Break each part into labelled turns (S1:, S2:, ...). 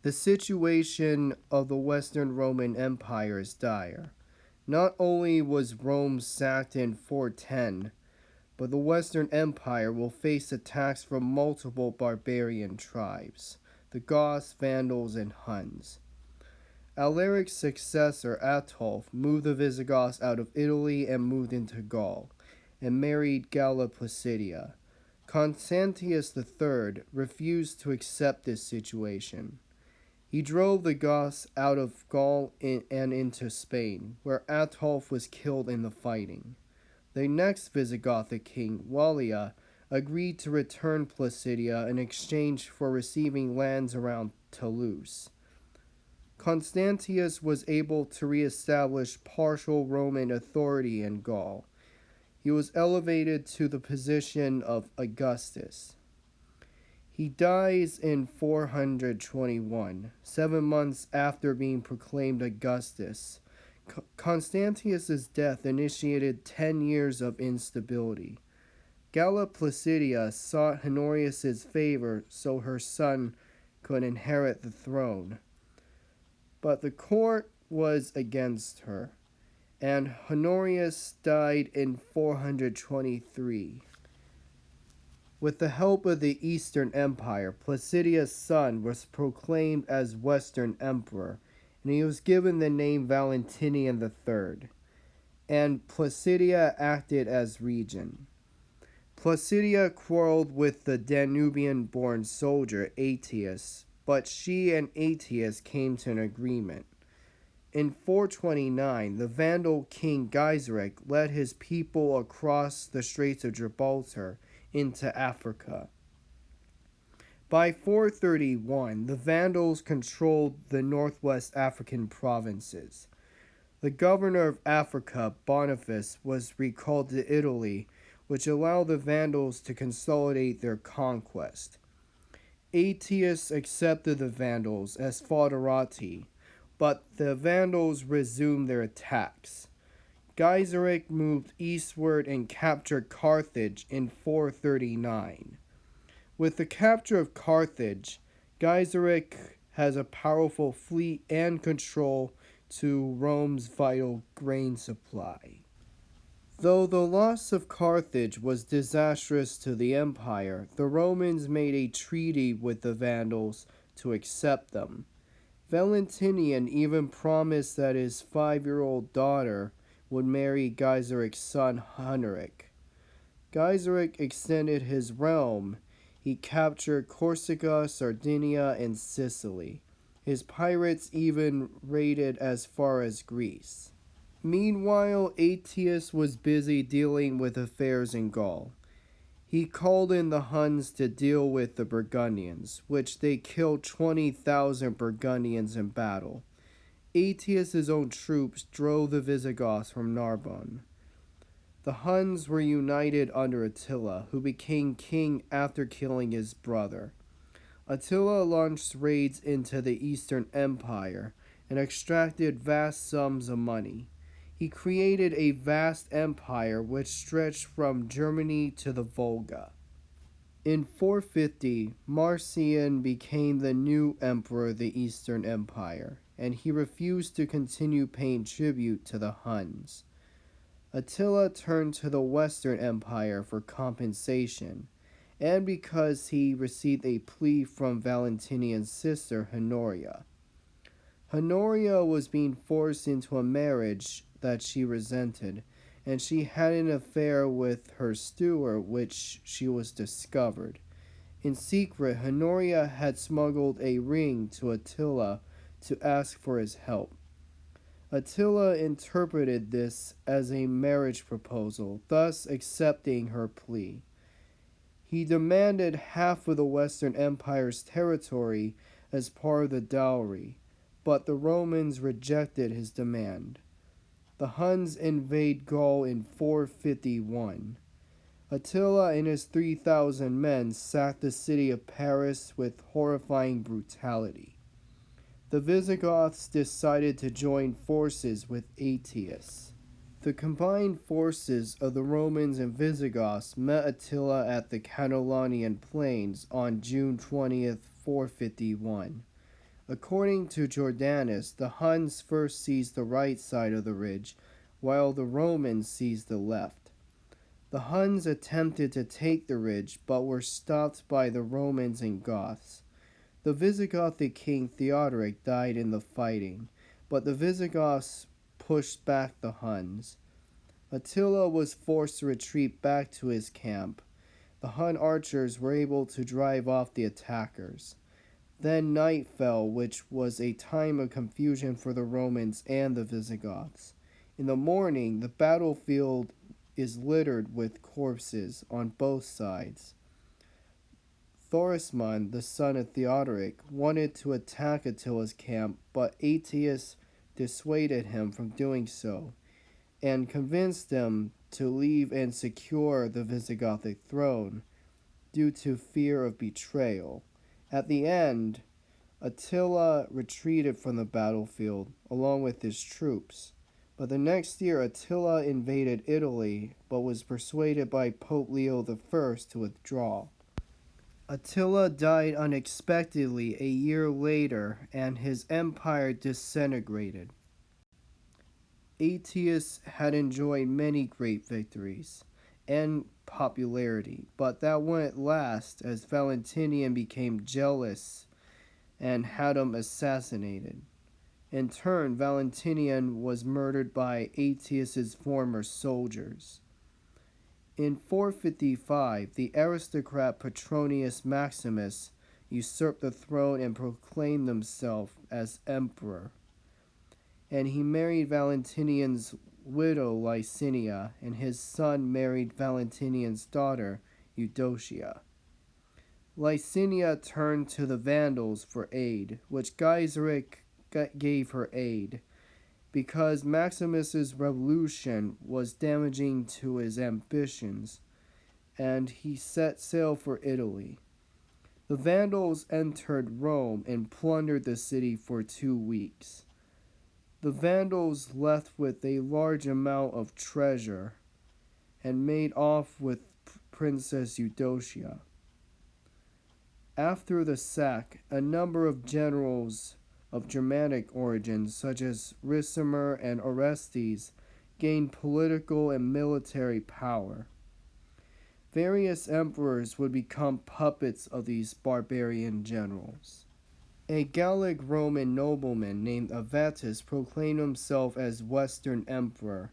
S1: The situation of the Western Roman Empire is dire. Not only was Rome sacked in 410, but the Western Empire will face attacks from multiple barbarian tribes, the Goths, Vandals, and Huns. Alaric's successor, Ataulf, moved the Visigoths out of Italy and moved into Gaul, and married Galla Placidia. Constantius III refused to accept this situation. He drove the Goths out of Gaul and into Spain, where Ataulf was killed in the fighting. The next Visigothic king, Wallia, agreed to return Placidia in exchange for receiving lands around Toulouse. Constantius was able to reestablish partial Roman authority in Gaul. He was elevated to the position of Augustus. He dies in 421, 7 months after being proclaimed Augustus. Constantius's death initiated 10 years of instability. Galla Placidia sought Honorius's favor so her son could inherit the throne. But the court was against her, and Honorius died in 423. With the help of the Eastern Empire, Placidia's son was proclaimed as Western Emperor, and he was given the name Valentinian III, and Placidia acted as regent. Placidia quarreled with the Danubian-born soldier Aetius, but she and Aetius came to an agreement. In 429, the Vandal king Gaiseric led his people across the Straits of Gibraltar into Africa. By 431, the Vandals controlled the northwest African provinces. The governor of Africa, Boniface, was recalled to Italy, which allowed the Vandals to consolidate their conquest. Aetius accepted the Vandals as foederati, but the Vandals resumed their attacks. Gaiseric moved eastward and captured Carthage in 439. With the capture of Carthage, Gaiseric has a powerful fleet and control to Rome's vital grain supply. Though the loss of Carthage was disastrous to the empire, the Romans made a treaty with the Vandals to accept them. Valentinian even promised that his 5-year-old daughter would marry Gaiseric's son Huneric. Gaiseric extended his realm. He captured Corsica, Sardinia, and Sicily. His pirates even raided as far as Greece. Meanwhile, Aetius was busy dealing with affairs in Gaul. He called in the Huns to deal with the Burgundians, which they killed 20,000 Burgundians in battle. Aetius's own troops drove the Visigoths from Narbonne. The Huns were united under Attila, who became king after killing his brother. Attila launched raids into the Eastern Empire and extracted vast sums of money. He created a vast empire which stretched from Germany to the Volga. In 450, Marcian became the new emperor of the Eastern Empire, and he refused to continue paying tribute to the Huns. Attila turned to the Western Empire for compensation, and because he received a plea from Valentinian's sister Honoria. Honoria was being forced into a marriage that she resented, and she had an affair with her steward, which she was discovered. In secret, Honoria had smuggled a ring to Attila to ask for his help. Attila interpreted this as a marriage proposal, thus accepting her plea. He demanded half of the Western Empire's territory as part of the dowry, but the Romans rejected his demand. The Huns invade Gaul in 451. Attila and his 3,000 men sacked the city of Paris with horrifying brutality. The Visigoths decided to join forces with Aetius. The combined forces of the Romans and Visigoths met Attila at the Catalaunian plains on June 20th, 451. According to Jordanus, the Huns first seized the right side of the ridge, while the Romans seized the left. The Huns attempted to take the ridge, but were stopped by the Romans and Goths. The Visigothic king Theodoric died in the fighting, but the Visigoths pushed back the Huns. Attila was forced to retreat back to his camp. The Hun archers were able to drive off the attackers. Then night fell, which was a time of confusion for the Romans and the Visigoths. In the morning, the battlefield is littered with corpses on both sides. Thorismund, the son of Theodoric, wanted to attack Attila's camp, but Aetius dissuaded him from doing so and convinced him to leave and secure the Visigothic throne due to fear of betrayal. At the end, Attila retreated from the battlefield along with his troops. But the next year, Attila invaded Italy, but was persuaded by Pope Leo I to withdraw. Attila died unexpectedly a year later, and his empire disintegrated. Aetius had enjoyed many great victories and popularity, but that wouldn't last as Valentinian became jealous and had him assassinated. In turn, Valentinian was murdered by Aetius's former soldiers. In 455, the aristocrat Petronius Maximus usurped the throne and proclaimed himself as emperor. And he married Valentinian's widow Licinia, and his son married Valentinian's daughter Eudocia. Licinia turned to the Vandals for aid, which Gaiseric gave her aid, because Maximus's revolution was damaging to his ambitions, and he set sail for Italy. The Vandals entered Rome and plundered the city for 2 weeks. The Vandals left with a large amount of treasure and made off with Princess Eudocia. After the sack, a number of generals of Germanic origins, such as Ricimer and Arrestees, gained political and military power. Various emperors would become puppets of these barbarian generals. A Gallic Roman nobleman named Avitus proclaimed himself as Western Emperor.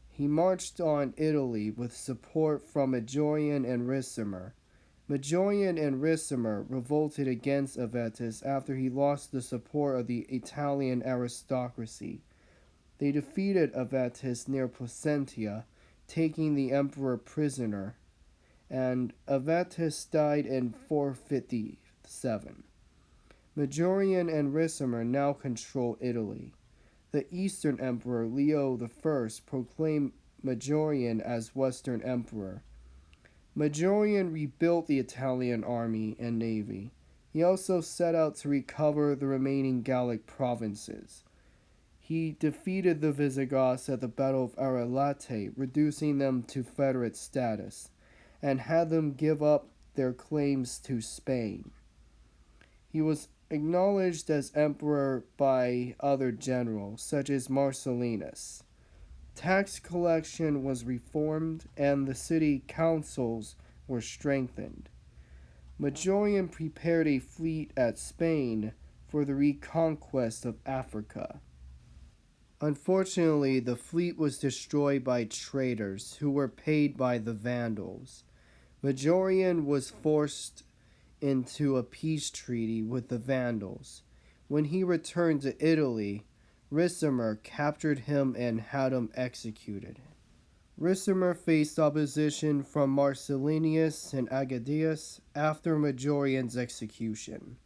S1: He marched on Italy with support from Majorian and Ricimer. Majorian and Ricimer revolted against Avitus after he lost the support of the Italian aristocracy. They defeated Avitus near Placentia, taking the emperor prisoner, and Avitus died in 457. Majorian and Ricimer now controlled Italy. The Eastern Emperor Leo I proclaimed Majorian as Western Emperor. Majorian rebuilt the Italian army and navy. He also set out to recover the remaining Gallic provinces. He defeated the Visigoths at the Battle of Arelate, reducing them to Federate status, and had them give up their claims to Spain. He was acknowledged as emperor by other generals, such as Marcellinus. Tax collection was reformed, and the city councils were strengthened. Majorian prepared a fleet at Spain for the reconquest of Africa. Unfortunately, the fleet was destroyed by traitors who were paid by the Vandals. Majorian was forced into a peace treaty with the Vandals. When he returned to Italy, Ricimer captured him and had him executed. Ricimer faced opposition from Marcellinus and Agedius after Majorian's execution.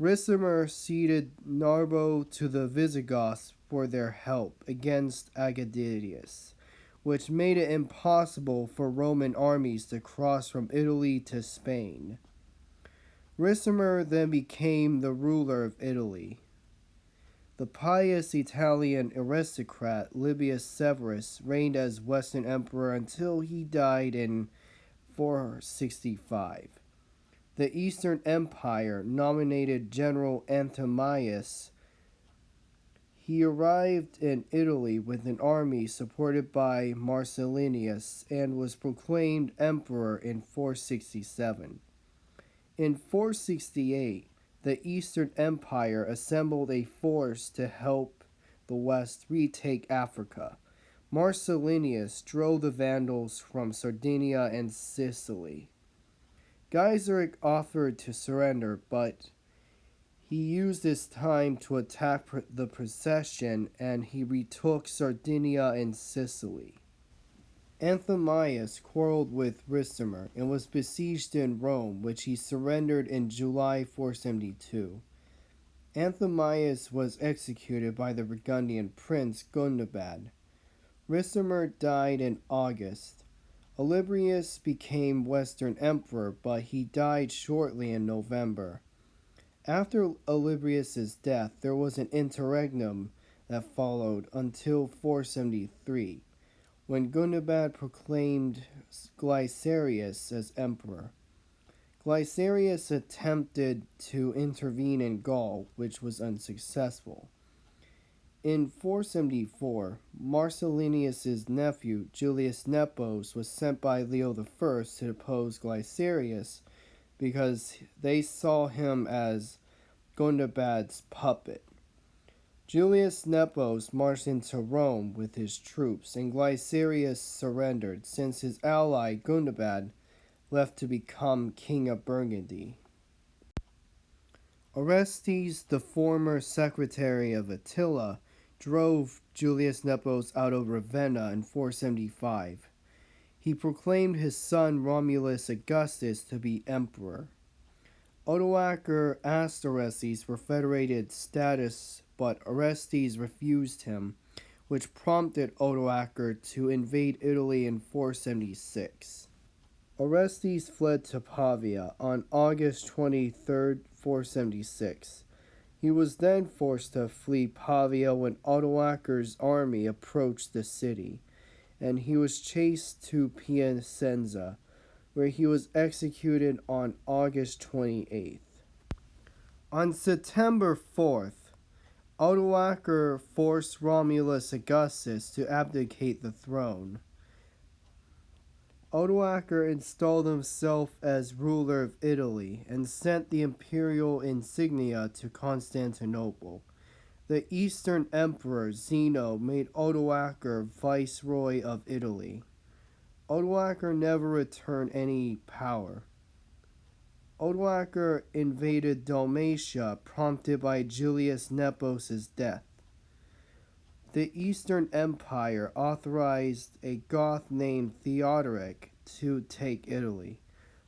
S1: Ricimer ceded Narbo to the Visigoths for their help against Agedius, which made it impossible for Roman armies to cross from Italy to Spain. Ricimer then became the ruler of Italy. The pious Italian aristocrat Libius Severus reigned as Western Emperor until he died in 465. the Eastern Empire nominated General Anthemius. He arrived in Italy with an army supported by Marcellinus and was proclaimed emperor in 467. In 468, the Eastern Empire assembled a force to help the West retake Africa. Marcellinus drove the Vandals from Sardinia and Sicily. Gaiseric offered to surrender, but he used this time to attack the procession, and he retook Sardinia and Sicily. Anthemius quarreled with Ricimer and was besieged in Rome, which he surrendered in July 472. Anthemius was executed by the Burgundian prince Gundobad. Ricimer died in August. Olybrius became Western Emperor, but he died shortly in November. After Olybrius' death, there was an interregnum that followed until 473, when Gundobad proclaimed Glycerius as emperor. Glycerius attempted to intervene in Gaul, which was unsuccessful. In 474, Marcellinus' nephew, Julius Nepos, was sent by Leo I to depose Glycerius because they saw him as Gundobad's puppet. Julius Nepos marched into Rome with his troops, and Glycerius surrendered, since his ally Gundobad left to become king of Burgundy. Arrestees, the former secretary of Attila, drove Julius Nepos out of Ravenna in 475. He proclaimed his son Romulus Augustus to be emperor. Odoacer asked Arrestees for federated status, but Arrestees refused him, which prompted Odoacer to invade Italy in 476. Arrestees fled to Pavia on August 23, 476. He was then forced to flee Pavia when Odoacer's army approached the city, and he was chased to Piacenza, where he was executed on August 28th. On September 4th, Odoacer forced Romulus Augustus to abdicate the throne. Odoacer installed himself as ruler of Italy and sent the imperial insignia to Constantinople. The Eastern Emperor Zeno made Odoacer viceroy of Italy. Odoacer never returned any power. Odoacer invaded Dalmatia, prompted by Julius Nepos' death. The Eastern Empire authorized a Goth named Theodoric to take Italy.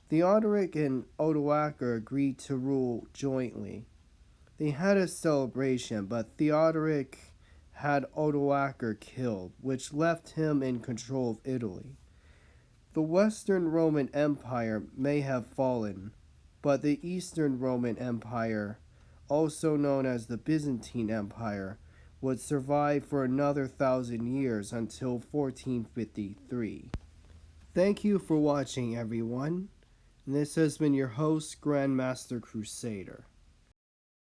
S1: Theodoric and Odoacer agreed to rule jointly. They had a celebration, but Theodoric had Odoacer killed, which left him in control of Italy. The Western Roman Empire may have fallen, but the Eastern Roman Empire, also known as the Byzantine Empire, would survive for another 1,000 years until 1453. Thank you for watching, everyone. This has been your host, Grandmaster Crusader.